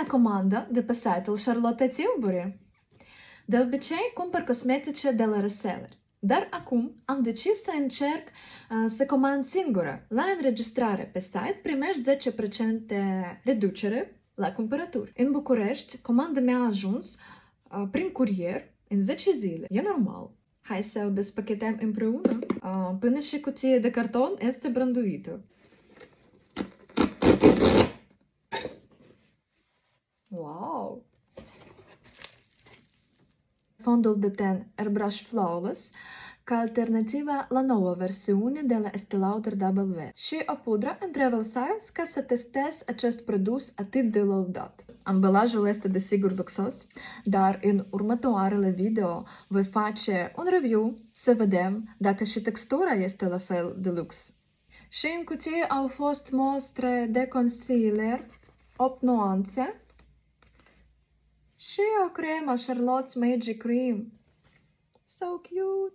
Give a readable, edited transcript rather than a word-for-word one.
Moja comandă de pe site-ul Charlotte Tilbury. De obicei, cumpăr cosmetice de la reseller. Dar acum am decis să încerc să comand singură. La înregistrare pe site primești 10% reducere la cumpărături. În București, comanda mea a ajuns prin curier în 10 zile. E normal. Hai să o despachetăm împreună. Până și cutie de carton este branduită. Wow! Fondul de ten Airbrush Flawless ca alternativa la noua versiune de la Estée Lauder W și o pudră în travel size ca să testez acest produs atât de lăudat. Ambalajul este desigur luxos, dar în următoarele video voi face un review să vedem dacă și textura este la fel de lux. Și în cutie au fost mostre de concealer 8 nuanțe și o cremă Charlotte's Magic Cream. So cute!